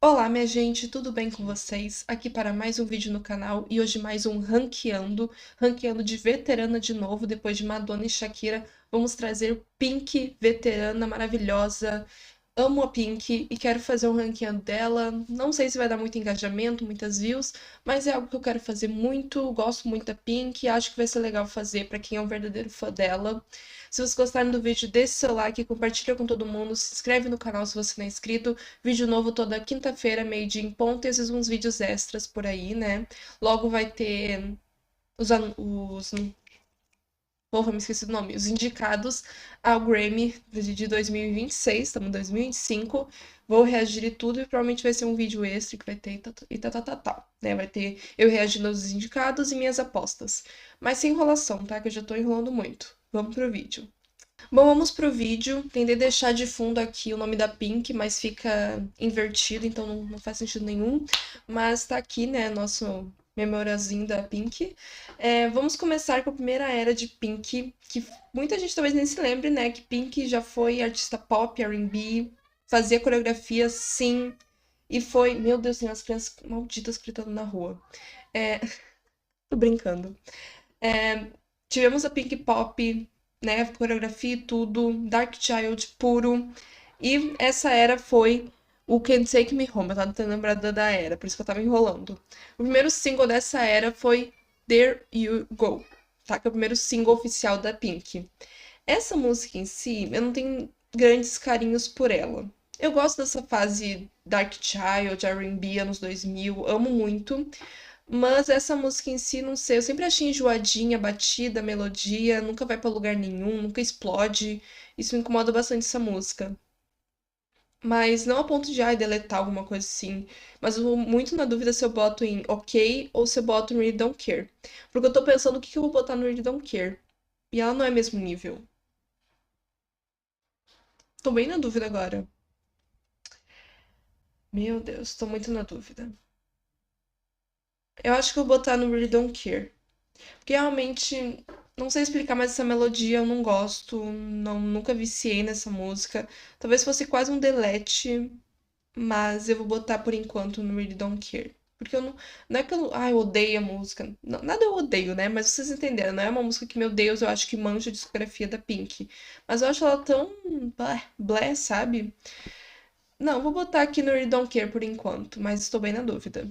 Olá, minha gente, tudo bem com vocês? Aqui para mais um vídeo no canal e hoje mais um ranqueando de veterana de novo, depois de Madonna e Shakira, vamos trazer Pink, veterana maravilhosa. Amo a Pink e quero fazer um ranqueando dela. Não sei se vai dar muito engajamento, muitas views, mas é algo que eu quero fazer muito. Gosto muito da Pink e acho que vai ser legal fazer para quem é um verdadeiro fã dela. Se vocês gostaram do vídeo, deixe seu like, compartilha com todo mundo, se inscreve no canal se você não é inscrito. Vídeo novo toda quinta-feira, meio-dia em ponto, e às vezes uns vídeos extras por aí, né? Logo vai ter os porra, me esqueci do nome. Os indicados ao Grammy de 2026, estamos em 2025. Vou reagir e tudo e provavelmente vai ser um vídeo extra que vai ter né? Vai ter eu reagindo aos indicados e minhas apostas. Mas sem enrolação, tá? Que eu já tô enrolando muito. Vamos pro vídeo. Bom, vamos pro vídeo. Tentei deixar de fundo aqui o nome da Pink, mas fica invertido, então não faz sentido nenhum. Mas tá aqui, né, nosso memoriazinho da Pink. Vamos começar com a primeira era de Pink, que muita gente talvez nem se lembre, né, que Pink já foi artista pop, R&B, fazia coreografia, sim, e foi... Meu Deus, tem umas crianças malditas gritando na rua. É, tô brincando. É, tivemos a Pink Pop, né? Coreografia e tudo, Dark Child puro. E essa era foi o Can't Take Me Home. Eu tava tentando lembrar da era, por isso que eu tava enrolando. O primeiro single dessa era foi There You Go, tá? Que é o primeiro single oficial da Pink. Essa música em si, eu não tenho grandes carinhos por ela. Eu gosto dessa fase Dark Child, R&B, anos 2000, amo muito. Mas essa música em si, não sei, eu sempre achei enjoadinha, batida, melodia, nunca vai pra lugar nenhum, nunca explode. Isso me incomoda bastante essa música. Mas não a ponto de, ai, deletar alguma coisa assim. Mas eu tô muito na dúvida se eu boto em OK ou se eu boto em Really Don't Care. Porque eu tô pensando o que eu vou botar no Really Don't Care. E ela não é mesmo nível. Tô bem na dúvida agora. Meu Deus, tô muito na dúvida. Eu acho que eu vou botar no Really Don't Care. Porque realmente, não sei explicar, mas essa melodia eu não gosto, nunca viciei nessa música. Talvez fosse quase um delete, mas eu vou botar por enquanto no Really Don't Care. Porque eu não é que eu odeio a música. Nada eu odeio, né? Mas vocês entenderam, não é uma música que, meu Deus, eu acho que mancha a discografia da Pink. Mas eu acho ela tão blé, sabe? Não, vou botar aqui no Really Don't Care por enquanto, mas estou bem na dúvida.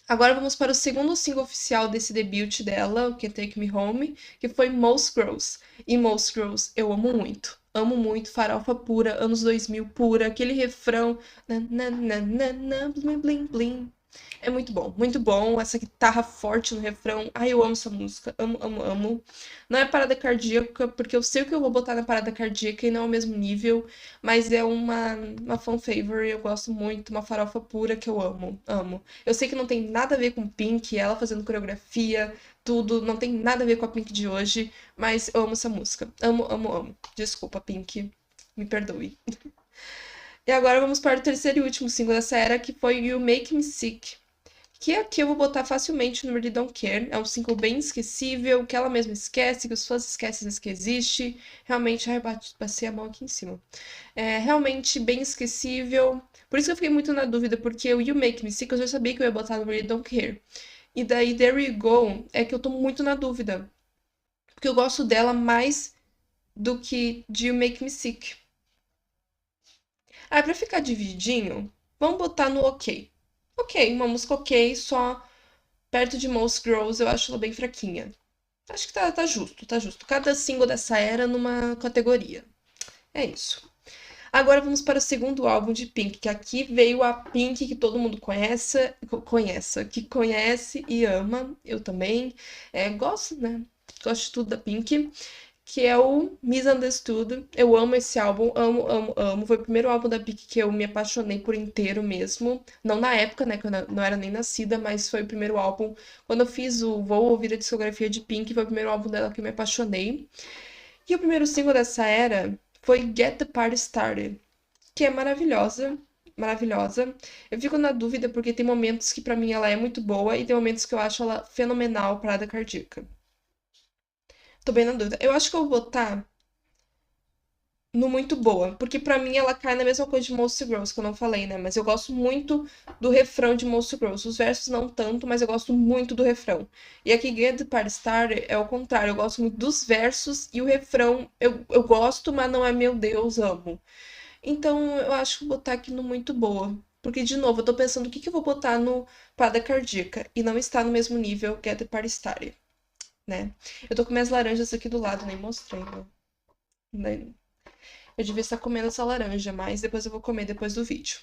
Agora vamos para o segundo single oficial desse debut dela, o Can't Take Me Home, que foi Most Girls. E Most Girls eu amo muito. Amo muito, farofa pura, anos 2000 pura, aquele refrão. Na, na, na, na, na, blim, blim, blim. É muito bom. Essa guitarra forte no refrão. Ai, eu amo essa música. Amo, amo, amo. Não é parada cardíaca, porque eu sei o que eu vou botar na parada cardíaca e não é o mesmo nível. Mas é uma fan favorite, eu gosto muito. Uma farofa pura que eu amo, amo. Eu sei que não tem nada a ver com Pink, ela fazendo coreografia, tudo. Não tem nada a ver com a Pink de hoje. Mas eu amo essa música. Amo, amo, amo. Desculpa, Pink. Me perdoe. E agora vamos para o terceiro e último single dessa era, que foi You Make Me Sick. Que aqui eu vou botar facilmente no Really Don't Care. É um single bem esquecível, que ela mesma esquece, que os fãs esquecem às vezes que existe. Realmente, ai, passei a mão aqui em cima. É realmente bem esquecível. Por isso que eu fiquei muito na dúvida, porque o You Make Me Sick eu já sabia que eu ia botar no Really Don't Care. E daí There You Go é que eu tô muito na dúvida. Porque eu gosto dela mais do que de You Make Me Sick. Ah, pra ficar divididinho, vamos botar no OK. OK, uma música OK, só perto de Most Girls, eu acho ela bem fraquinha. Acho que tá justo, tá justo. Cada single dessa era numa categoria. É isso. Agora vamos para o segundo álbum de Pink, que aqui veio a Pink que todo mundo que conhece e ama. Eu também. Gosto, né? Gosto de tudo da Pink. Que é o Misunderstood. Eu amo esse álbum, amo, amo, amo. Foi o primeiro álbum da Pink que eu me apaixonei por inteiro mesmo. Não na época, né, que eu não era nem nascida, mas foi o primeiro álbum. Quando eu fiz o Vou Ouvir a Discografia de Pink, foi o primeiro álbum dela que eu me apaixonei. E o primeiro single dessa era foi Get the Party Started, que é maravilhosa, maravilhosa. Eu fico na dúvida porque tem momentos que pra mim ela é muito boa e tem momentos que eu acho ela fenomenal, parada cardíaca. Tô bem na dúvida. Eu acho que eu vou botar no muito boa, porque pra mim ela cai na mesma coisa de Most Girls, que eu não falei, né? Mas eu gosto muito do refrão de Most Girls. Os versos não tanto, mas eu gosto muito do refrão. E aqui Get the Party Started é o contrário, eu gosto muito dos versos e o refrão eu gosto, mas não é meu Deus, amo. Então eu acho que vou botar aqui no muito boa. Porque, de novo, eu tô pensando o que que eu vou botar no Parada Cardíaca. E não está no mesmo nível Get the Party Started, né? Eu tô com minhas laranjas aqui do lado, nem mostrei, né? Eu devia estar comendo essa laranja, mas depois eu vou comer depois do vídeo.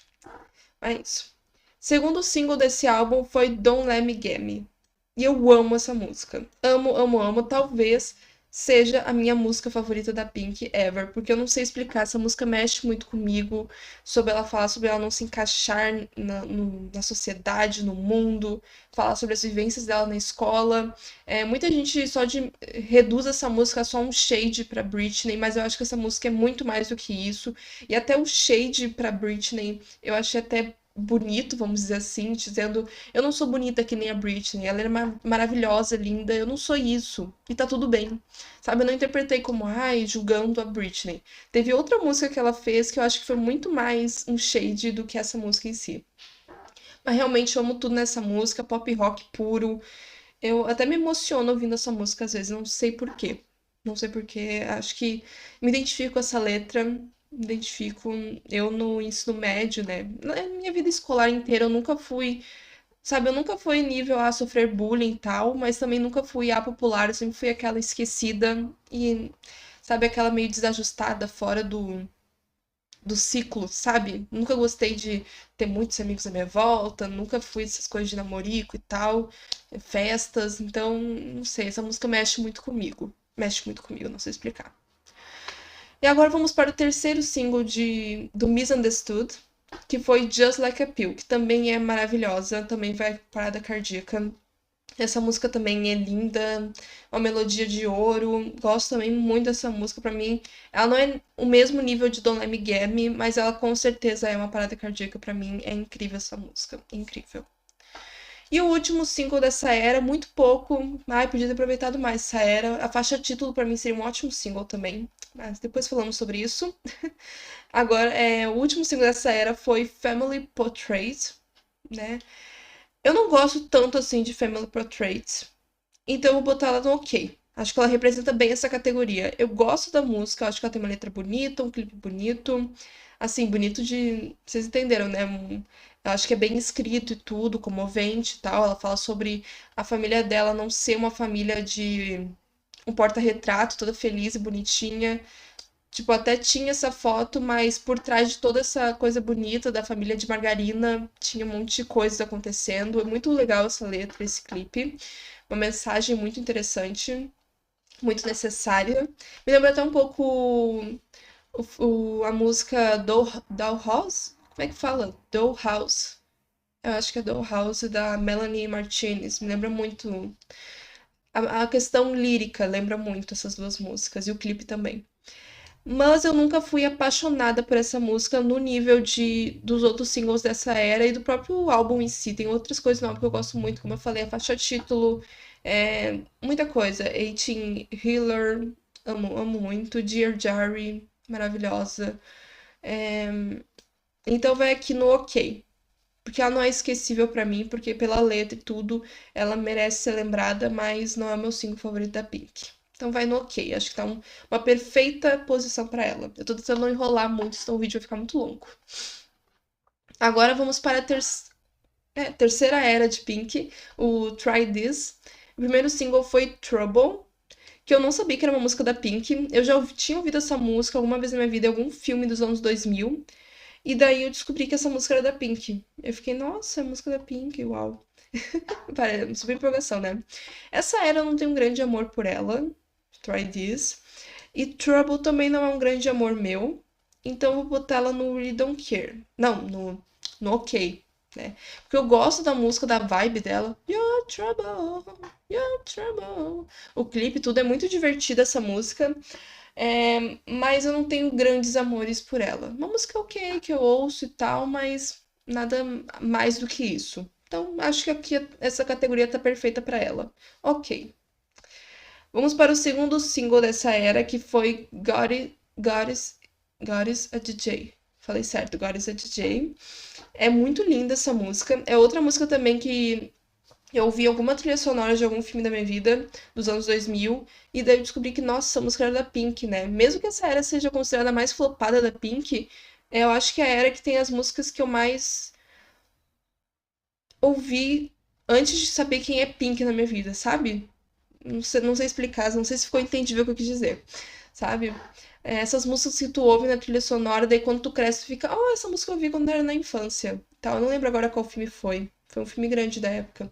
É isso. Segundo single desse álbum foi Don't Let Me Get Me. E eu amo essa música. Amo, amo, amo. Talvez seja a minha música favorita da Pink ever, porque eu não sei explicar. Essa música mexe muito comigo, sobre ela falar sobre ela não se encaixar na sociedade, no mundo, falar sobre as vivências dela na escola. Muita gente reduz essa música a só um shade pra Britney, mas eu acho que essa música é muito mais do que isso. E até o shade pra Britney, eu achei até bonito, vamos dizer assim, dizendo eu não sou bonita que nem a Britney, ela é maravilhosa, linda, eu não sou isso, e tá tudo bem, sabe? Eu não interpretei como, ai, julgando a Britney. Teve outra música que ela fez que eu acho que foi muito mais um shade do que essa música em si. Mas realmente eu amo tudo nessa música, pop rock puro. Eu até me emociono ouvindo essa música às vezes, não sei por quê. Não sei por quê, acho que me identifico com essa letra, me identifico eu no ensino médio, né? Na minha vida escolar inteira eu nunca fui, sabe, eu nunca fui nível a sofrer bullying e tal, mas também nunca fui a popular, eu sempre fui aquela esquecida e, sabe, aquela meio desajustada, fora do ciclo, sabe? Nunca gostei de ter muitos amigos à minha volta, nunca fui essas coisas de namorico e tal, festas, então, não sei, essa música mexe muito comigo. Mexe muito comigo, não sei explicar. E agora vamos para o terceiro single do Misunderstood, que foi Just Like a Pill, que também é maravilhosa, também vai parada cardíaca. Essa música também é linda, uma melodia de ouro. Gosto também muito dessa música. Pra mim, ela não é o mesmo nível de Don't Let Me Get Me, mas ela com certeza é uma parada cardíaca pra mim. É incrível essa música, incrível. E o último single dessa era, muito pouco. Ai, podia ter aproveitado mais essa era. A faixa título pra mim seria um ótimo single também, mas depois falamos sobre isso. Agora, o último single dessa era foi Family Portrait, né? Eu não gosto tanto assim de Family Portrait, então eu vou botar ela no ok. Acho que ela representa bem essa categoria. Eu gosto da música, acho que ela tem uma letra bonita, um clipe bonito. Assim, bonito de. Vocês entenderam, né? Eu acho que é bem escrito e tudo, comovente e tal. Ela fala sobre a família dela não ser uma família de um porta-retrato, toda feliz e bonitinha. Tipo, até tinha essa foto, mas por trás de toda essa coisa bonita da família de Margarina, tinha um monte de coisas acontecendo. É muito legal essa letra, esse clipe. Uma mensagem muito interessante, muito necessária. Me lembra até um pouco a música Dollhouse? Como é que fala? Dollhouse. Eu acho que é Dollhouse da Melanie Martinez. Me lembra muito. A questão lírica lembra muito essas duas músicas e o clipe também. Mas eu nunca fui apaixonada por essa música no nível dos outros singles dessa era e do próprio álbum em si. Tem outras coisas no álbum que eu gosto muito, como eu falei, a faixa título, muita coisa. 18 Healer, amo, amo muito. Dear Diary, maravilhosa. É, Então vai aqui no ok. Porque ela não é esquecível pra mim, porque pela letra e tudo, ela merece ser lembrada, mas não é o meu single favorito da Pink. Então vai no ok. Acho que tá uma perfeita posição pra ela. Eu tô tentando não enrolar muito, senão o vídeo vai ficar muito longo. Agora vamos para a terceira era de Pink, o Try This. O primeiro single foi Trouble, que eu não sabia que era uma música da Pink. Eu já tinha ouvido essa música alguma vez na minha vida em algum filme dos anos 2000. E daí eu descobri que essa música era da Pink. Eu fiquei, nossa, é música da Pink, uau. Super empolgação, né? Essa era eu não tenho um grande amor por ela. Try This. E Trouble também não é um grande amor meu. Então eu vou botar ela no Really Don't Care. Não, no OK, né? Porque eu gosto da música, da vibe dela. You're trouble, you're trouble. O clipe, tudo é muito divertido essa música. Mas eu não tenho grandes amores por ela. Uma música ok, que eu ouço e tal, mas nada mais do que isso. Então, acho que aqui essa categoria tá perfeita pra ela. Ok. Vamos para o segundo single dessa era, que foi God Is God is a DJ. Falei certo, God is a DJ. É muito linda essa música. É outra música também que eu ouvi alguma trilha sonora de algum filme da minha vida, dos anos 2000, e daí eu descobri que, nossa, essa música era da Pink, né? Mesmo que essa era seja considerada a mais flopada da Pink, eu acho que é a era que tem as músicas que eu mais ouvi antes de saber quem é Pink na minha vida, sabe? Não sei explicar, não sei se ficou entendível o que eu quis dizer, sabe? Essas músicas que tu ouve na trilha sonora, daí quando tu cresce, tu fica, oh, essa música eu ouvi quando eu era na infância. Tal, eu não lembro agora qual filme foi. Foi um filme grande da época.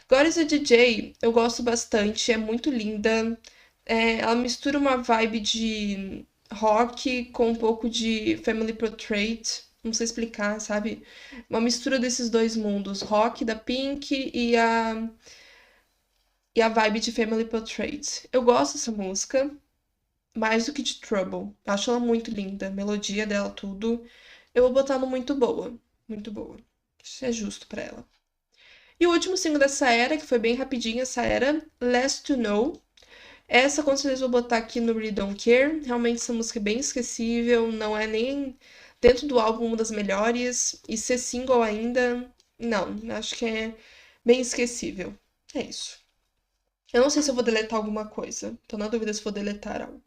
God is a DJ, eu gosto bastante, é muito linda. Ela mistura uma vibe de rock com um pouco de Family Portrait. Não sei explicar, sabe? Uma mistura desses dois mundos, rock da Pink e a vibe de Family Portrait. Eu gosto dessa música mais do que de Trouble. Acho ela muito linda, a melodia dela, tudo. Eu vou botar no muito boa. Muito boa. Isso é justo pra ela. E o último single dessa era, que foi bem rapidinho essa era, Less to Know. Essa com certeza eu vou botar aqui no Really Don't Care. Realmente essa música é bem esquecível, não é nem dentro do álbum uma das melhores. E ser single ainda, não, acho que é bem esquecível. É isso. Eu não sei se eu vou deletar alguma coisa. Tô na dúvida se vou deletar algo.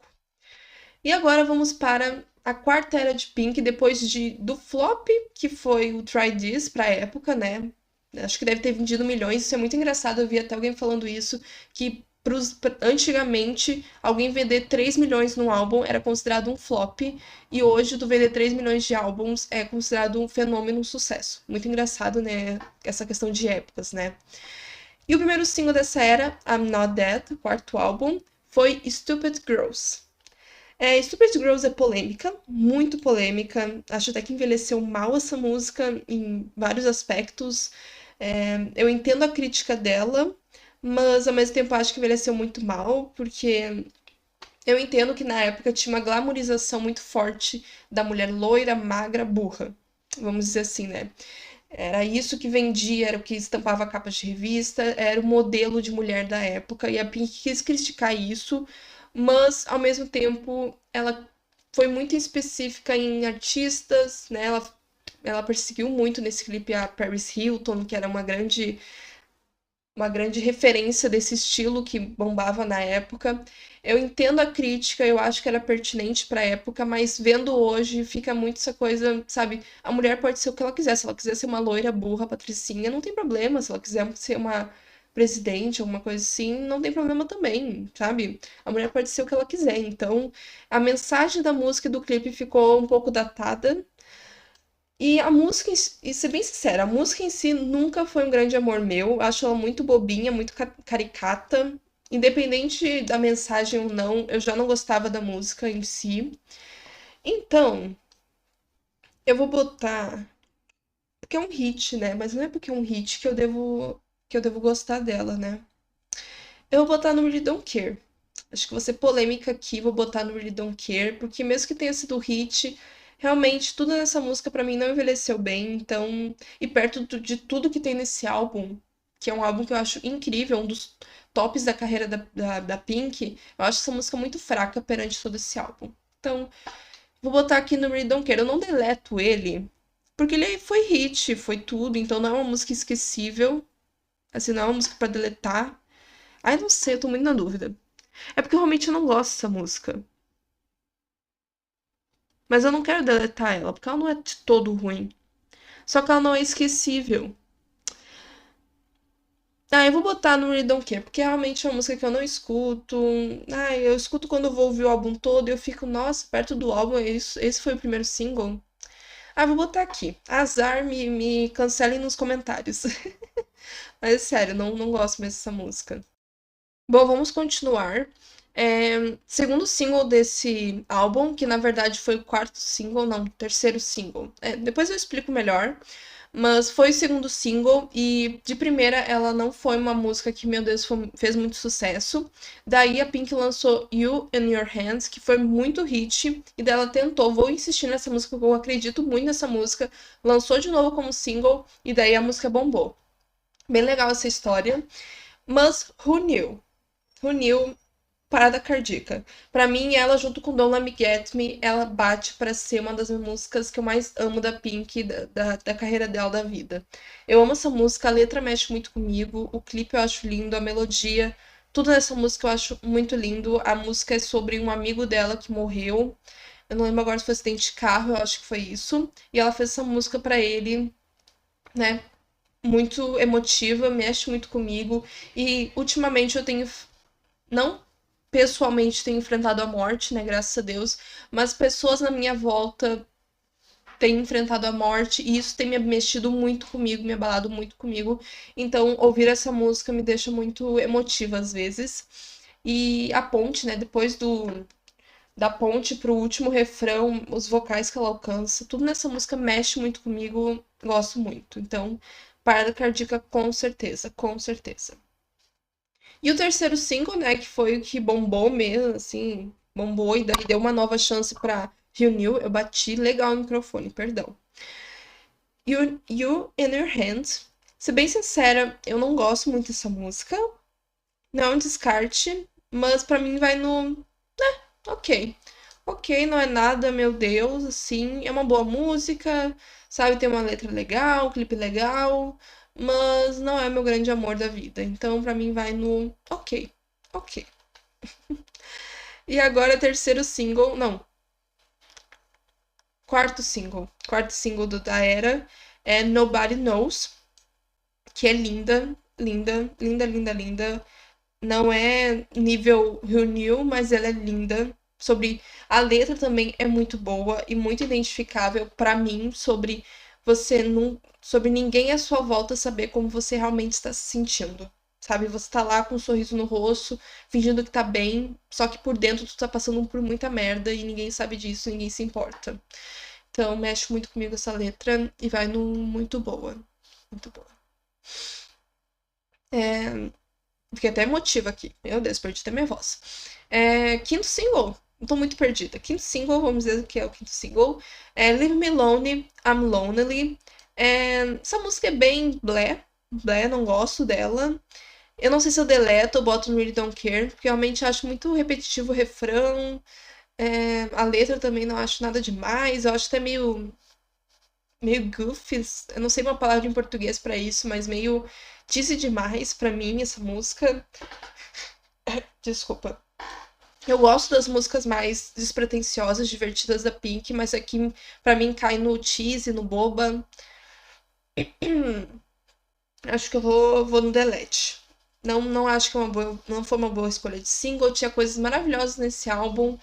E agora vamos para a quarta era de Pink, depois do flop, que foi o Try This pra época, né? Acho que deve ter vendido milhões. Isso é muito engraçado. Eu vi até alguém falando isso, que antigamente alguém vender 3 milhões num álbum era considerado um flop, e hoje tu vender 3 milhões de álbuns é considerado um fenômeno, um sucesso. Muito engraçado, né? Essa questão de épocas, né? E o primeiro single dessa era, I'm Not Dead, quarto álbum, foi Stupid Girls. Stupid Girls é polêmica, muito polêmica. Acho até que envelheceu mal essa música em vários aspectos. Eu entendo a crítica dela, mas ao mesmo tempo acho que envelheceu muito mal, porque eu entendo que na época tinha uma glamorização muito forte da mulher loira, magra, burra. Vamos dizer assim, né? Era isso que vendia, era o que estampava capas de revista, era o modelo de mulher da época, e a Pink quis criticar isso, mas ao mesmo tempo ela foi muito específica em artistas, né? Ela perseguiu muito nesse clipe a Paris Hilton, que era uma grande referência desse estilo que bombava na época. Eu entendo a crítica, eu acho que era pertinente para a época, mas vendo hoje fica muito essa coisa, sabe? A mulher pode ser o que ela quiser. Se ela quiser ser uma loira, burra, patricinha, não tem problema. Se ela quiser ser uma presidente, alguma coisa assim, não tem problema também, sabe? A mulher pode ser o que ela quiser. Então, a mensagem da música e do clipe ficou um pouco datada, e a música, e ser bem sincera, a música em si nunca foi um grande amor meu. Acho ela muito bobinha, muito caricata. Independente da mensagem ou não, eu já não gostava da música em si. Então, eu vou botar. Porque é um hit, né? Mas não é porque é um hit que eu devo gostar dela, né? Eu vou botar no Really Don't Care. Acho que vou ser polêmica aqui, vou botar no Really Don't Care, porque mesmo que tenha sido hit, realmente tudo nessa música pra mim não envelheceu bem, então, e perto de tudo que tem nesse álbum, que é um álbum que eu acho incrível, um dos tops da carreira da Pink, eu acho essa música muito fraca perante todo esse álbum. Então, vou botar aqui no Really Don't Care. Eu não deleto ele, porque ele foi hit, foi tudo, então não é uma música esquecível, assim, não é uma música pra deletar. Ai, não sei, eu tô muito na dúvida. É porque eu realmente não gosto dessa música. Mas eu não quero deletar ela, porque ela não é de todo ruim. Só que ela não é esquecível. Eu vou botar no Really Don't Care, porque realmente é uma música que eu não escuto. Eu escuto quando eu vou ouvir o álbum todo e eu fico, nossa, perto do álbum, esse foi o primeiro single. Vou botar aqui. Azar, me cancelem nos comentários. Mas sério, não gosto mais dessa música. Bom, vamos continuar. Segundo single desse álbum, que na verdade foi o quarto single, não, terceiro single. Depois eu explico melhor, mas foi o segundo single e de primeira ela não foi uma música que, meu Deus, fez muito sucesso. Daí a Pink lançou You in Your Hands, que foi muito hit, e daí ela tentou, vou insistir nessa música, porque eu acredito muito nessa música, lançou de novo como single e daí a música bombou. Bem legal essa história, mas Who Knew? Who Knew Parada Cardíaca. Pra mim, ela junto com Don't Let Me Get Me, ela bate pra ser uma das músicas que eu mais amo da Pink, da carreira dela, da vida. Eu amo essa música, a letra mexe muito comigo, o clipe eu acho lindo, a melodia, tudo nessa música eu acho muito lindo. A música é sobre um amigo dela que morreu. Eu não lembro agora se foi acidente de carro, eu acho que foi isso. E ela fez essa música pra ele, né? Muito emotiva, mexe muito comigo. E ultimamente eu tenho, não pessoalmente tenho enfrentado a morte, né? Graças a Deus, mas pessoas na minha volta têm enfrentado a morte e isso tem me mexido muito comigo, me abalado muito comigo. Então, ouvir essa música me deixa muito emotiva às vezes. E a ponte, né? Depois da ponte pro último refrão, os vocais que ela alcança, tudo nessa música mexe muito comigo, gosto muito. Então, Parada Cardíaca com certeza, com certeza. E o terceiro single, né, que foi o que bombou mesmo, assim, bombou e daí deu uma nova chance pra Renew. Eu bati legal no microfone, perdão. You in Your Hands. Ser bem sincera, eu não gosto muito dessa música. Não é um descarte, mas pra mim vai no. Ok. Ok, não é nada, meu Deus, assim, é uma boa música, sabe, tem uma letra legal, um clipe legal, mas não é meu grande amor da vida. Então, pra mim, vai no ok, ok. E agora, terceiro single, não, quarto single da era é Nobody Knows, que é linda, linda, linda, linda, linda. Não é nível Renew, mas ela é linda. Sobre a letra também é muito boa e muito identificável pra mim sobre você não, sobre ninguém à sua volta saber como você realmente está se sentindo. Sabe, você tá lá com um sorriso no rosto, fingindo que tá bem, só que por dentro tu tá passando por muita merda e ninguém sabe disso, ninguém se importa. Então mexe muito comigo essa letra e vai no muito boa. Muito boa. É, fiquei até emotiva aqui. Meu Deus, perdi até minha voz. Quinto single. Tô muito perdida. Quinto single, vamos dizer que é o quinto single. Leave Me Alone, I'm Lonely. Essa música é bem blé. Blé, não gosto dela. Eu não sei se eu deleto ou boto no Really Don't Care, porque eu realmente acho muito repetitivo o refrão. A letra também não acho nada demais. Eu acho até meio goofy. Eu não sei uma palavra em português pra isso, mas meio cheesy demais pra mim essa música. Desculpa. Eu gosto das músicas mais despretensiosas, divertidas da Pink, mas aqui pra mim cai no cheesy, no boba. Acho que eu vou no delete. Não acho que não foi uma boa escolha de single. Tinha coisas maravilhosas nesse álbum.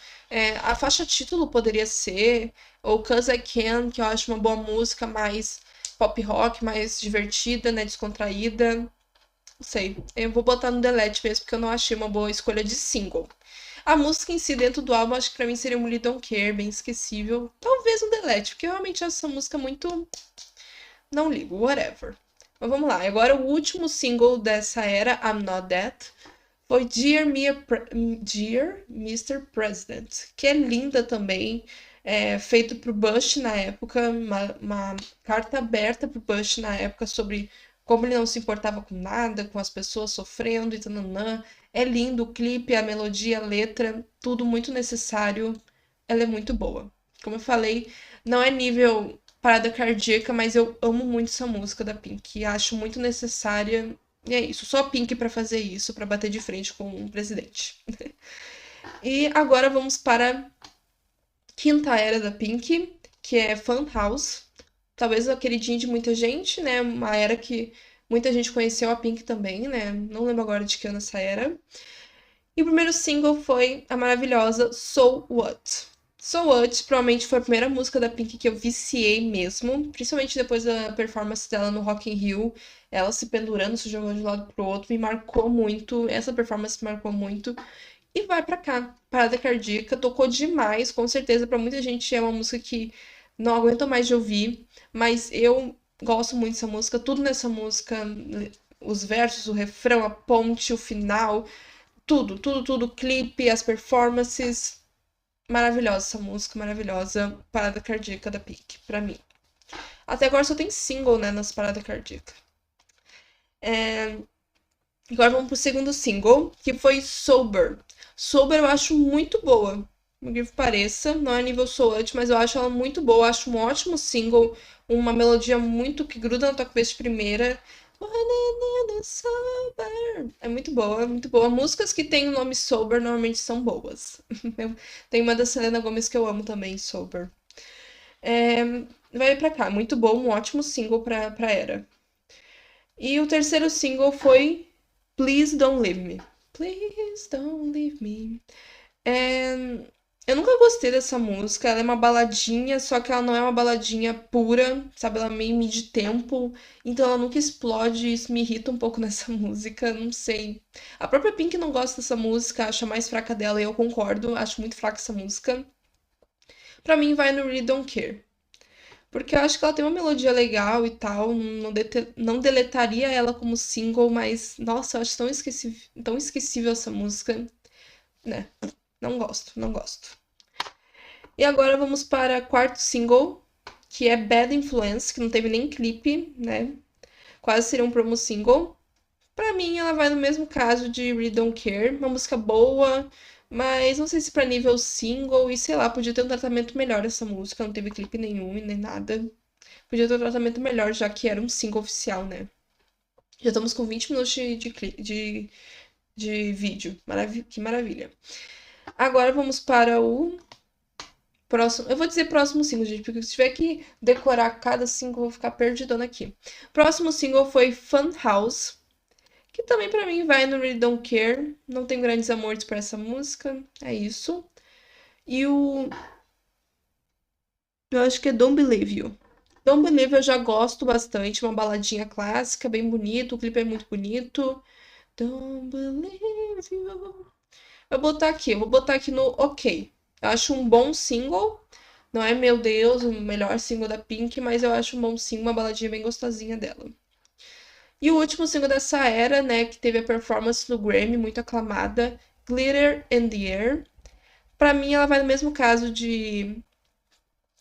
A faixa título poderia ser, ou Cause I Can, que eu acho uma boa música, mais pop rock, mais divertida, né, descontraída. Não sei. Eu vou botar no delete mesmo, porque eu não achei uma boa escolha de single. A música em si dentro do álbum, acho que pra mim seria um We Don't Care, bem esquecível. Talvez um delete, porque eu realmente acho essa música muito. Não ligo, whatever. Mas vamos lá. Agora o último single dessa era, I'm Not That, foi Dear Mr. President, que é linda também. Feito pro Bush na época, uma carta aberta pro Bush na época sobre como ele não se importava com nada, com as pessoas sofrendo e tananã. É lindo o clipe, a melodia, a letra, tudo muito necessário. Ela é muito boa. Como eu falei, não é nível parada cardíaca, mas eu amo muito essa música da Pink. Acho muito necessária. E é isso, só a Pink pra fazer isso, pra bater de frente com um presidente. E agora vamos para a quinta era da Pink, que é Fun House. Talvez a queridinha de muita gente, né? Uma era que muita gente conheceu a Pink também, né? Não lembro agora de que ano essa era. E o primeiro single foi a maravilhosa So What. So What provavelmente foi a primeira música da Pink que eu viciei mesmo, principalmente depois da performance dela no Rock in Rio, ela se pendurando, se jogando de um lado pro outro, me marcou muito, essa performance me marcou muito. E vai pra cá, Parada Cardíaca, tocou demais, com certeza pra muita gente é uma música que não aguento mais de ouvir, mas eu gosto muito dessa música, tudo nessa música, os versos, o refrão, a ponte, o final, tudo, tudo, tudo, o clipe, as performances. Maravilhosa essa música, maravilhosa. Parada Cardíaca da Pink, pra mim. Até agora só tem single, né, nas Parada Cardíaca. Agora vamos pro segundo single, que foi Sober. Sober eu acho muito boa, por que pareça. Não é nível Soul It, mas eu acho ela muito boa. Eu acho um ótimo single, uma melodia muito que gruda na tua cabeça de primeira. Sober. É muito boa, é muito boa. Músicas que têm o nome Sober normalmente são boas. Tem uma da Selena Gomez que eu amo também, Sober. É, vai pra cá, muito bom, um ótimo single pra Era. E o terceiro single foi Please Don't Leave Me. Please Don't Leave Me. É, eu nunca gostei dessa música. Ela é uma baladinha, só que ela não é uma baladinha pura, sabe? Ela é meio mid-tempo, então ela nunca explode. Isso me irrita um pouco nessa música, não sei. A própria Pink não gosta dessa música, acha a mais fraca dela e eu concordo, acho muito fraca essa música. Pra mim, vai no Really Don't Care. Porque eu acho que ela tem uma melodia legal e tal, não deletaria ela como single, mas nossa, eu acho tão esquecível essa música, né? Não gosto, não gosto. E agora vamos para o quarto single, que é Bad Influence, que não teve nem clipe, né? Quase seria um promo single. Pra mim, ela vai no mesmo caso de We Don't Care, uma música boa, mas não sei se pra nível single, e sei lá, podia ter um tratamento melhor essa música, não teve clipe nenhum e nem nada. Podia ter um tratamento melhor, já que era um single oficial, né? Já estamos com 20 minutos de vídeo. Que maravilha. Agora vamos para o próximo. Eu vou dizer próximo single, gente, porque se tiver que decorar cada single, eu vou ficar perdidona aqui. Próximo single foi Fun House, que também pra mim vai no Really Don't Care. Não tenho grandes amores por essa música. É isso. E o. Eu acho que é Don't Believe You. Don't Believe eu já gosto bastante. Uma baladinha clássica, bem bonito. O clipe é muito bonito. Don't believe you. Eu vou botar aqui no OK. Eu acho um bom single. Não é, meu Deus, o melhor single da Pink, mas eu acho um bom single, uma baladinha bem gostosinha dela. E o último single dessa era, né, que teve a performance no Grammy, muito aclamada, Glitter in the Air. Pra mim, ela vai no mesmo caso de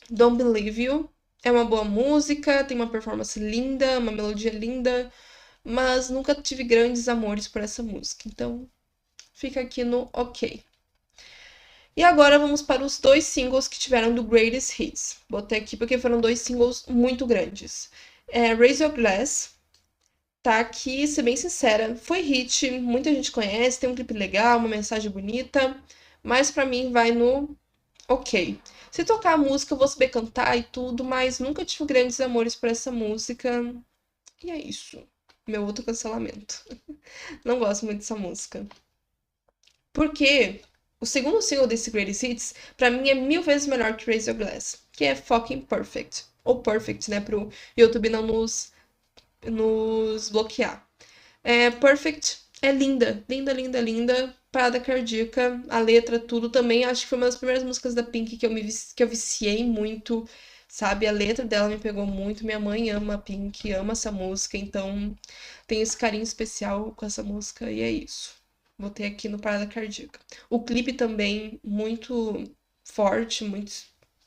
Don't Believe You. É uma boa música, tem uma performance linda, uma melodia linda, mas nunca tive grandes amores por essa música. Então, fica aqui no OK. E agora vamos para os dois singles que tiveram do Greatest Hits. Botei aqui porque foram dois singles muito grandes. Raise Your Glass, tá aqui, ser bem sincera, foi hit, muita gente conhece, tem um clipe legal, uma mensagem bonita, mas pra mim vai no OK. Se tocar a música, eu vou saber cantar e tudo, mas nunca tive grandes amores por essa música. E é isso. Meu outro cancelamento. Não gosto muito dessa música. Porque o segundo single desse Greatest Hits, pra mim, é 1000 vezes melhor que Raise Your Glass, que é Fucking Perfect. Ou Perfect, né? Pro YouTube não nos bloquear. Perfect é linda, linda, linda, linda. Parada cardíaca, a letra, tudo também. Acho que foi uma das primeiras músicas da Pink que eu viciei muito, sabe? A letra dela me pegou muito. Minha mãe ama a Pink, ama essa música, então tenho esse carinho especial com essa música e é isso. Botei aqui no Parada Cardíaca. O clipe também muito forte, muito,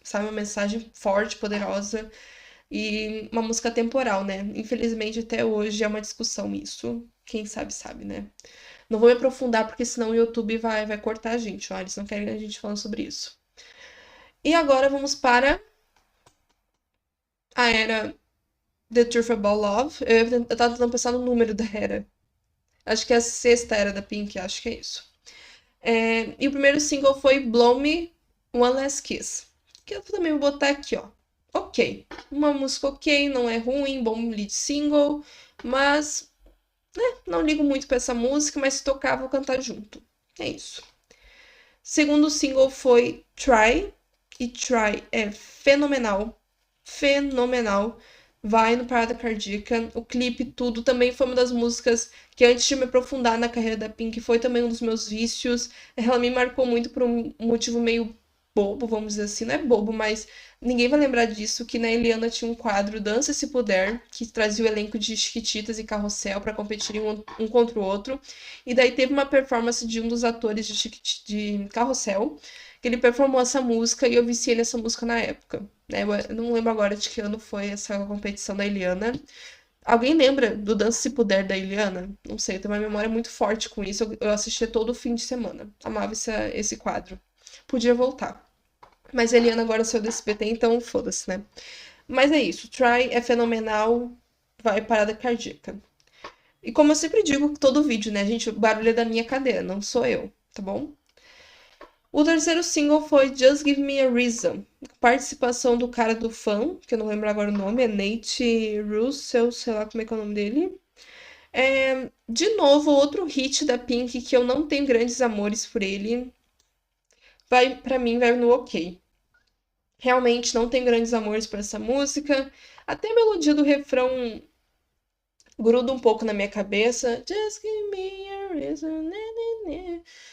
sabe, uma mensagem forte, poderosa e uma música temporal, né? Infelizmente até hoje é uma discussão isso. Quem sabe sabe, né? Não vou me aprofundar porque senão o YouTube vai cortar a gente, ó. Eles não querem a gente falando sobre isso. E agora vamos para a era The Truth About Love. Eu tava tentando pensar no número da era. Acho que é a sexta era da Pink, acho que é isso. E o primeiro single foi Blow Me One Last Kiss. Que eu também vou botar aqui, ó. OK. Uma música OK, não é ruim, bom lead single, mas não ligo muito pra essa música, mas se tocar, vou cantar junto. É isso. Segundo single foi Try, e Try é fenomenal. Fenomenal. Vai no Parada Cardíaca. O clipe, tudo. Também foi uma das músicas que, antes de me aprofundar na carreira da Pink, foi também um dos meus vícios. Ela me marcou muito por um motivo meio bobo, vamos dizer assim. Não é bobo, mas ninguém vai lembrar disso, que na Eliana tinha um quadro Dança Se Puder, que trazia o elenco de Chiquititas e Carrossel para competirem um contra o outro. E daí teve uma performance de um dos atores de Carrossel, que ele performou essa música e eu viciei nessa música na época. Né? Eu não lembro agora de que ano foi essa competição da Eliana. Alguém lembra do Dança Se Puder da Eliana? Não sei, eu tenho uma memória muito forte com isso. Eu assistia todo fim de semana. Amava esse quadro. Podia voltar. Mas a Eliana agora saiu do SBT, então foda-se, né? Mas é isso. Try é fenomenal. Vai parada cardíaca. E como eu sempre digo todo vídeo, né, gente? O barulho é da minha cadeira, não sou eu, tá bom? O terceiro single foi Just Give Me a Reason. Participação do cara do fã, que eu não lembro agora o nome, é Nate Russell, sei lá como é que é o nome dele. De novo, outro hit da Pink que eu não tenho grandes amores por ele. Pra mim, vai no ok. Realmente não tenho grandes amores por essa música. Até a melodia do refrão gruda um pouco na minha cabeça. Just give me a reason.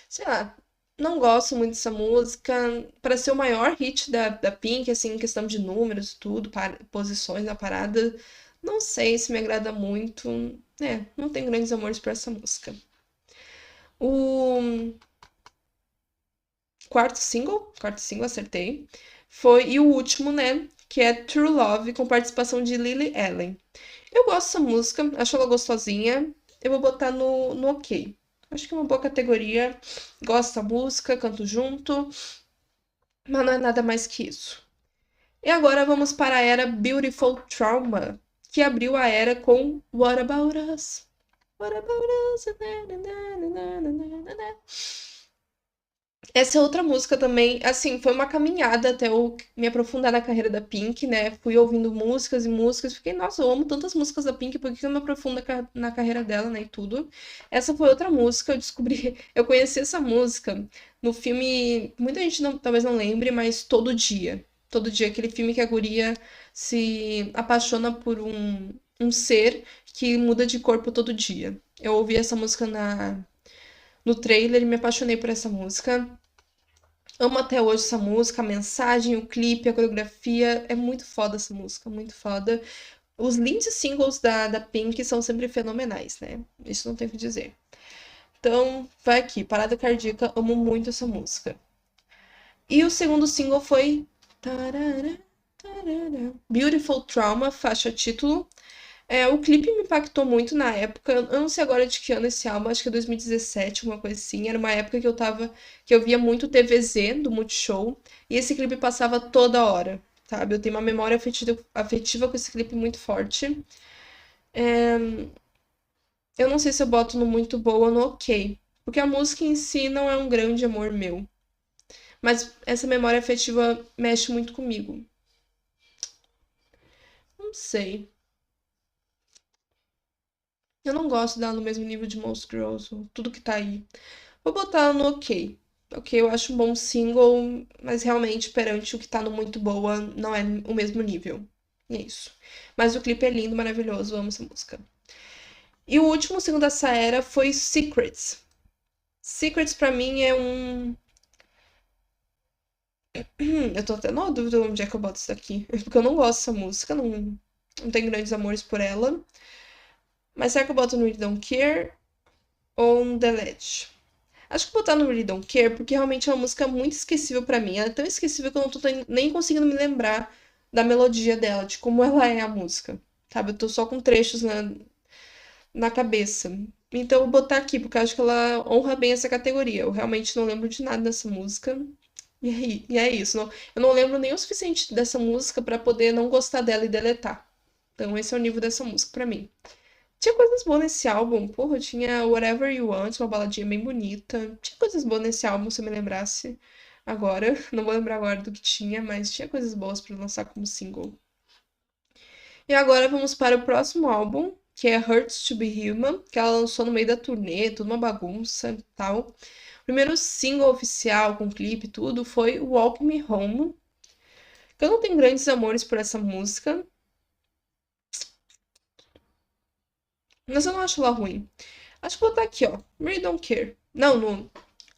Sei lá, não gosto muito dessa música. Para ser o maior hit da Pink, assim, em questão de números e tudo, posições na parada, não sei se me agrada muito. Não tenho grandes amores por essa música. O quarto single, acertei, e o último, né, que é True Love, com participação de Lily Allen. Eu gosto dessa música, acho ela gostosinha, eu vou botar no ok. Acho que é uma boa categoria, gosto da música, canto junto, mas não é nada mais que isso. E agora vamos para a era Beautiful Trauma, que abriu a era com What About Us? What About Us? Essa é outra música também, assim, foi uma caminhada até eu me aprofundar na carreira da Pink, né? Fui ouvindo músicas e músicas, fiquei, nossa, eu amo tantas músicas da Pink, por que eu me aprofundo na carreira dela, né, e tudo. Essa foi outra música, eu descobri, eu conheci essa música no filme, muita gente talvez não lembre, mas Todo Dia. Todo Dia, aquele filme que a guria se apaixona por um ser que muda de corpo todo dia. Eu ouvi essa música no trailer e me apaixonei por essa música. Amo até hoje essa música, a mensagem, o clipe, a coreografia. É muito foda essa música, muito foda. Os lead singles da Pink são sempre fenomenais, né? Isso não tem o que dizer. Então, vai aqui, Parada Cardíaca, amo muito essa música. E o segundo single foi Beautiful Trauma, faixa título. O clipe me impactou muito na época. Eu não sei agora de que ano esse álbum, acho que é 2017, uma coisa assim. Era uma época que eu via muito TVZ do Multishow, e esse clipe passava toda hora, sabe? Eu tenho uma memória afetiva com esse clipe muito forte. Eu não sei se eu boto no muito boa ou no ok, porque a música em si não é um grande amor meu. Mas essa memória afetiva mexe muito comigo. Não sei. Eu não gosto dela no mesmo nível de Most Girls, ou tudo que tá aí. Vou botar ela no ok. Ok, eu acho um bom single, mas realmente perante o que tá no muito boa, não é o mesmo nível. E é isso. Mas o clipe é lindo, maravilhoso, eu amo essa música. E o último single dessa era foi Secrets. Secrets pra mim é um. Eu tô até na dúvida onde é que eu boto isso daqui. Porque eu não gosto dessa música, não tenho grandes amores por ela. Mas será que eu boto no We Don't Care ou no The Ledge? Acho que vou botar no Really Don't Care, porque realmente é uma música muito esquecível pra mim. Ela é tão esquecível que eu não tô nem conseguindo me lembrar da melodia dela, de como ela é a música. Sabe? Eu tô só com trechos na cabeça. Então eu vou botar aqui, porque eu acho que ela honra bem essa categoria. Eu realmente não lembro de nada dessa música. E é isso. Eu não lembro nem o suficiente dessa música pra poder não gostar dela e deletar. Então esse é o nível dessa música pra mim. Tinha coisas boas nesse álbum. Porra, tinha Whatever You Want, uma baladinha bem bonita. Tinha coisas boas nesse álbum, se eu me lembrasse agora. Não vou lembrar agora do que tinha, mas tinha coisas boas pra lançar como single. E agora vamos para o próximo álbum, que é Hurts to Be Human, que ela lançou no meio da turnê, tudo uma bagunça e tal. O primeiro single oficial, com clipe e tudo, foi Walk Me Home. Que eu não tenho grandes amores por essa música, mas eu não acho ela ruim. Acho que vou botar aqui, ó. Really Don't Care. Não,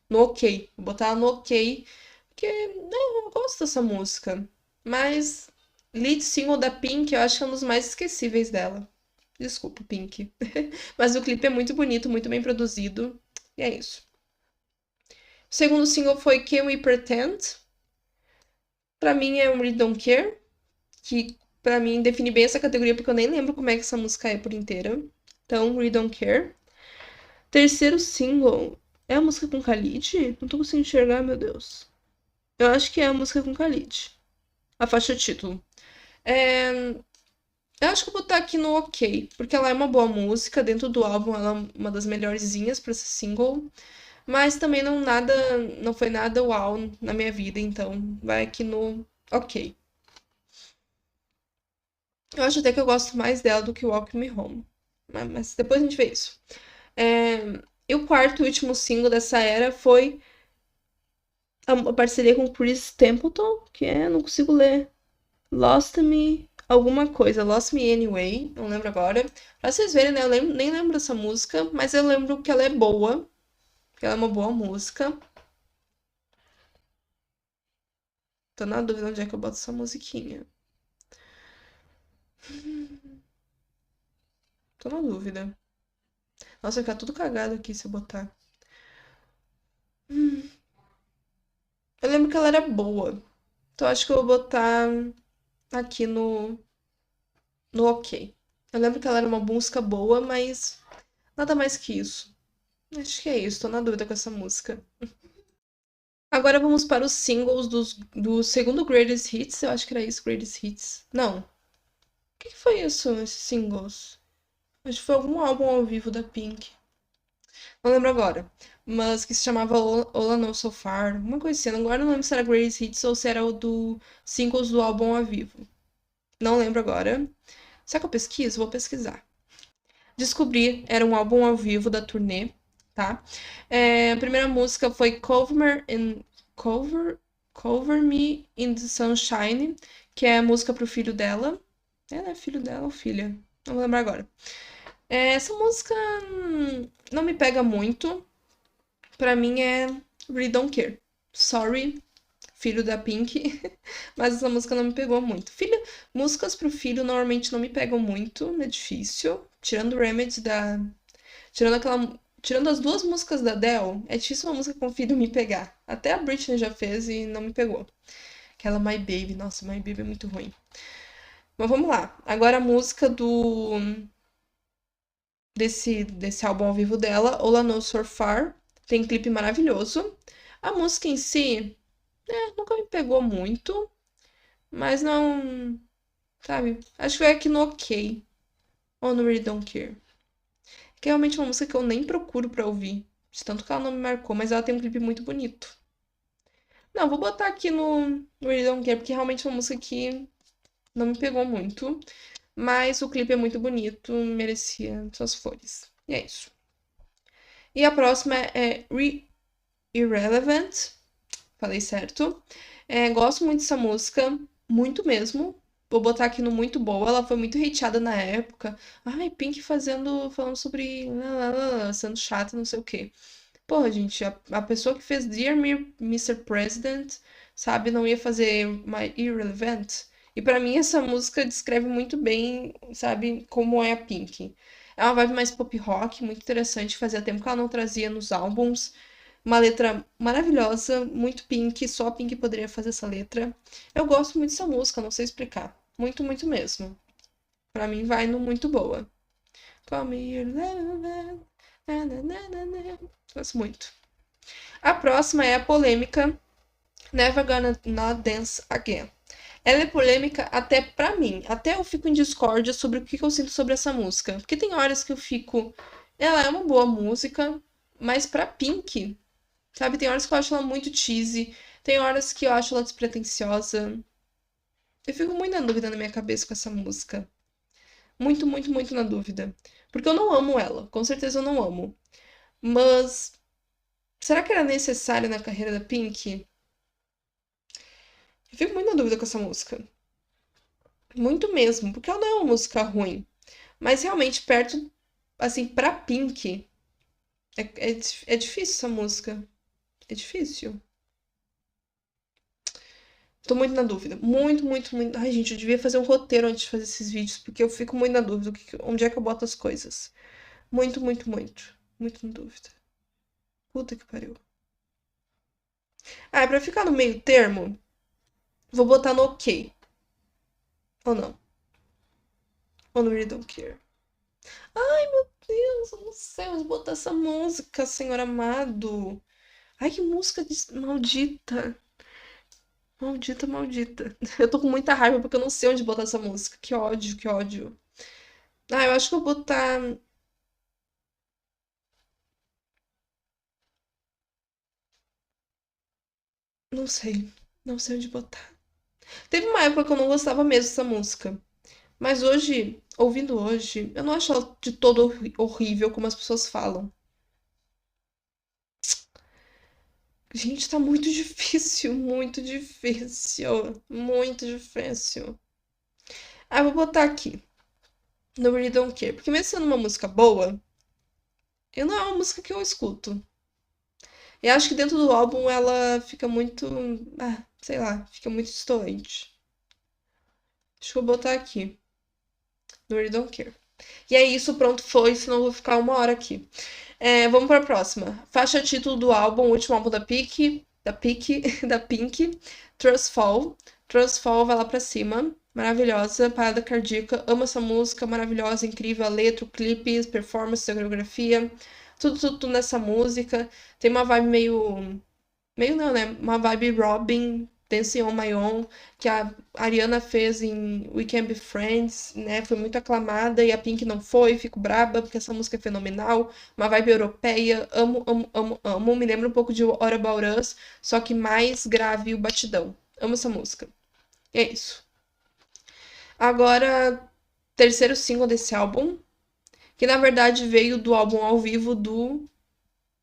no ok. Vou botar ela no ok, porque eu gosto dessa música. Mas lead single da Pink eu acho que é um dos mais esquecíveis dela. Desculpa, Pink. Mas o clipe é muito bonito, muito bem produzido. E é isso. O segundo single foi Can We Pretend? Pra mim é um Really Don't Care, que Pra mim, define bem essa categoria, porque eu nem lembro como é que essa música é por inteira. Então, We Don't Care. Terceiro single. É a música com Khalid? Não tô conseguindo enxergar, meu Deus. Eu acho que é a música com Khalid. A faixa título. É, eu acho que eu vou botar aqui no ok, porque ela é uma boa música, dentro do álbum ela é uma das melhorzinhas pra ser single, mas também não foi nada uau na minha vida, então vai aqui no ok. Eu acho até que eu gosto mais dela do que Walk Me Home, mas depois a gente vê isso. É, e o quarto e último single dessa era foi a parceria com Chris Templeton, que é, não consigo ler. Lost Me, alguma coisa, Lost Me Anyway, não lembro agora. Pra vocês verem, né, nem lembro dessa música, mas eu lembro que ela é boa, que ela é uma boa música. Tô na dúvida onde é que eu boto essa musiquinha. Tô na dúvida. Nossa, vai ficar tudo cagado aqui se eu botar. Eu lembro que ela era boa. Então acho que eu vou botar aqui no ok. Eu lembro que ela era uma música boa, mas nada mais que isso. Acho que é isso, tô na dúvida com essa música. Agora vamos para os singles do segundo Greatest Hits. Eu acho que era isso, Greatest Hits. Não. O que foi isso, esses singles? Acho que foi algum álbum ao vivo da Pink. Não lembro agora. Mas que se chamava All I Know So Far. Uma coisa assim. Agora não lembro se era Greatest Hits ou se era o do singles do álbum ao vivo. Não lembro agora. Será que eu pesquiso? Vou pesquisar. Descobri, era um álbum ao vivo da turnê, tá? A primeira música foi Cover, Cover Me in the Sunshine, que é a música pro filho dela. Ela é filho dela ou filha? Não vou lembrar agora. Essa música não me pega muito. Pra mim é Really Don't Care. Sorry, filho da Pink, mas essa música não me pegou muito. Músicas pro filho normalmente não me pegam muito, é difícil. Tirando o Remedy da. Tirando as duas músicas da Adele, é difícil uma música com filho me pegar. Até a Britney já fez e não me pegou. Aquela My Baby, nossa, My Baby é muito ruim. Mas vamos lá. Agora a música desse álbum ao vivo dela, All I Know So Far. Tem clipe maravilhoso. A música em si, nunca me pegou muito, mas não, sabe? Acho que vai aqui no ok. Ou no Really Don't Care. Que é realmente uma música que eu nem procuro pra ouvir. De tanto que ela não me marcou, mas ela tem um clipe muito bonito. Não, vou botar aqui no Really Don't Care, porque realmente é uma música que não me pegou muito. Mas o clipe é muito bonito, merecia suas flores. E é isso. E a próxima é Irrelevant. Falei certo. Gosto muito dessa música, muito mesmo. Vou botar aqui no muito boa. Ela foi muito hateada na época. Ai, Pink falando sobre sendo chata, não sei o quê. Porra, gente, a pessoa que fez Dear Mr. President, sabe, não ia fazer My Irrelevant. E pra mim essa música descreve muito bem, sabe, como é a Pink. É uma vibe mais pop rock, muito interessante. Fazia tempo que ela não trazia nos álbuns. Uma letra maravilhosa, muito Pink, só a Pink poderia fazer essa letra. Eu gosto muito dessa música, não sei explicar. Muito, muito mesmo. Pra mim vai no muito boa. Call me irrelevant. Na, na, na, na, na. Gosto muito. A próxima é a polêmica Never Gonna Not Dance Again. Ela é polêmica até pra mim. Até eu fico em discórdia sobre o que eu sinto sobre essa música. Porque tem horas que eu fico. Ela é uma boa música, mas pra Pink, sabe? Tem horas que eu acho ela muito cheesy. Tem horas que eu acho ela despretensiosa. Eu fico muito na dúvida na minha cabeça com essa música. Muito, muito, muito na dúvida. Porque eu não amo ela. Com certeza eu não amo. Mas será que era necessário na carreira da Pink? Eu fico muito na dúvida com essa música. Muito mesmo, porque ela não é uma música ruim. Mas realmente, perto, assim, pra Pink, é difícil essa música. É difícil. Tô muito na dúvida. Muito, muito, muito. Ai, gente, eu devia fazer um roteiro antes de fazer esses vídeos, porque eu fico muito na dúvida onde é que eu boto as coisas. Muito, muito, muito. Muito na dúvida. Puta que pariu. Ah, pra ficar no meio termo, vou botar no ok. Ou não? Don't Really Don't Care. Ai, meu Deus, eu não sei onde botar essa música, Senhor amado. Ai, que música maldita. Maldita, maldita. Eu tô com muita raiva porque eu não sei onde botar essa música. Que ódio, que ódio. Ah, eu acho que eu vou botar. Não sei. Não sei onde botar. Teve uma época que eu não gostava mesmo dessa música. Mas hoje, ouvindo hoje, eu não acho ela de todo horrível como as pessoas falam. Gente, tá muito difícil, muito difícil. Muito difícil. Ah, eu vou botar aqui. No Really Don't Care. Porque mesmo sendo uma música boa, eu não é uma música que eu escuto. E acho que dentro do álbum ela fica muito. Ah, sei lá, fica muito distoante. Acho que eu vou botar aqui. No Really Don't Care. E é isso, pronto, foi, senão eu vou ficar uma hora aqui. Vamos pra próxima. Faixa título do álbum, o último álbum da Pink, Trust Fall. Trust Fall vai lá pra cima. Maravilhosa, parada cardíaca. Amo essa música, maravilhosa, incrível. A letra, o clipe, performance, a coreografia. Tudo nessa música. Tem uma vibe meio. Meio não, né? Uma vibe Robin, Dancing on My Own, que a Ariana fez em We Can Be Friends, né? Foi muito aclamada e a Pink não foi, fico braba porque essa música é fenomenal. Uma vibe europeia, amo, amo, amo, amo. Me lembra um pouco de What About Us, só que mais grave o batidão. Amo essa música. E é isso. Agora, terceiro single desse álbum, que na verdade veio do álbum ao vivo do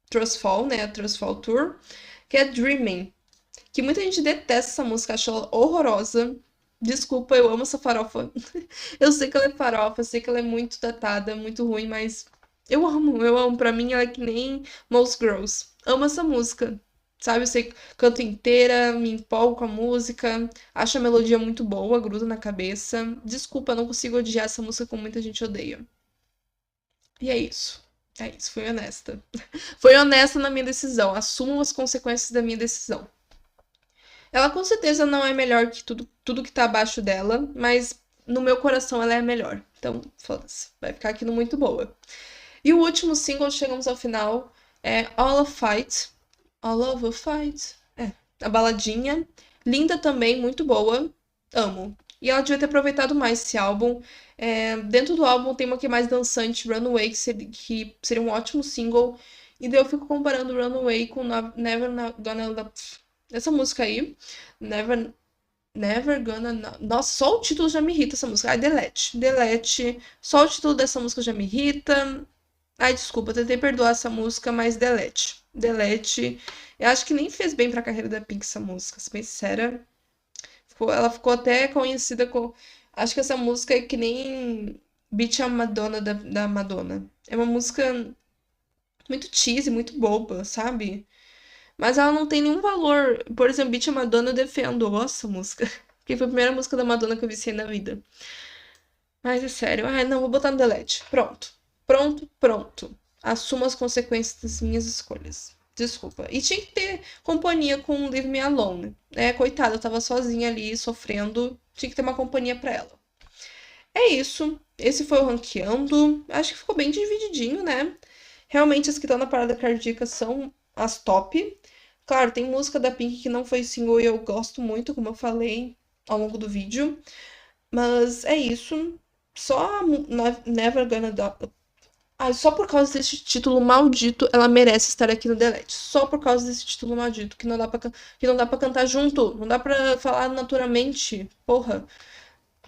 Trust Fall, né? A Trust Fall Tour, que é Dreaming. Que muita gente detesta essa música, acha ela horrorosa. Desculpa, eu amo essa farofa. Eu sei que ela é farofa, eu sei que ela é muito datada, muito ruim, mas eu amo, eu amo. Pra mim ela é que nem Most Girls. Amo essa música. Sabe, eu sei, canto inteira, me empolgo com a música, acho a melodia muito boa, gruda na cabeça. Desculpa, eu não consigo odiar essa música como muita gente odeia. E é isso. É isso, fui honesta. Fui honesta na minha decisão, assumo as consequências da minha decisão. Ela com certeza não é melhor que tudo que tá abaixo dela, mas no meu coração ela é a melhor. Então, foda-se, vai ficar aqui no muito boa. E o último single, chegamos ao final, é All of Fight. All of a Fight. A baladinha. Linda também, muito boa. Amo. E ela devia ter aproveitado mais esse álbum. Dentro do álbum tem uma que é mais dançante, Runaway, que seria um ótimo single. E daí eu fico comparando Runaway com Never Gonna. Essa música aí. Never, Never Gonna. Nossa, só o título já me irrita essa música. Ai, delete. Delete. Só o título dessa música já me irrita. Ai, desculpa, tentei perdoar essa música, mas delete. Delete. Eu acho que nem fez bem pra carreira da Pink essa música, se bem sincera. Ela ficou até conhecida com. Acho que essa música é que nem Beat a Madonna da Madonna. É uma música muito cheesy, muito boba, sabe? Mas ela não tem nenhum valor. Por exemplo, Beat a Madonna eu defendo. Eu gosto dessa música. Porque foi a primeira música da Madonna que eu viciei na vida. Mas é sério. Ai, não, vou botar no delete. Pronto. Pronto, pronto. Assumo as consequências das minhas escolhas. Desculpa. E tinha que ter companhia com Leave Me Alone, né? Coitada, eu tava sozinha ali, sofrendo. Tinha que ter uma companhia pra ela. É isso. Esse foi o ranqueando. Acho que ficou bem divididinho, né? Realmente as que estão na parada cardíaca são as top. Claro, tem música da Pink que não foi single e eu gosto muito, como eu falei ao longo do vídeo. Mas é isso. Só a Never Gonna Ai, só por causa desse título maldito, ela merece estar aqui no Delete. Só por causa desse título maldito, que não dá pra cantar junto. Não dá pra falar naturalmente. Porra.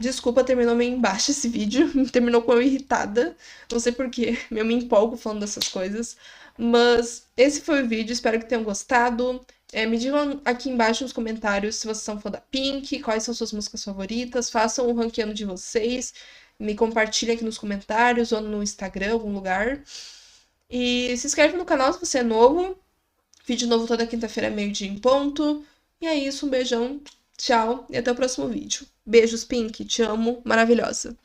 Desculpa, terminou meio embaixo esse vídeo. Terminou com eu irritada. Não sei por quê. Eu me empolgo falando dessas coisas. Mas esse foi o vídeo. Espero que tenham gostado. Me digam aqui embaixo nos comentários se vocês são fã da Pink, quais são suas músicas favoritas. Façam o ranqueando de vocês. Me compartilhem aqui nos comentários ou no Instagram, algum lugar. E se inscreve no canal se você é novo. Vídeo novo toda quinta-feira, meio-dia em ponto. E é isso, um beijão, tchau e até o próximo vídeo. Beijos, Pink, te amo, maravilhosa.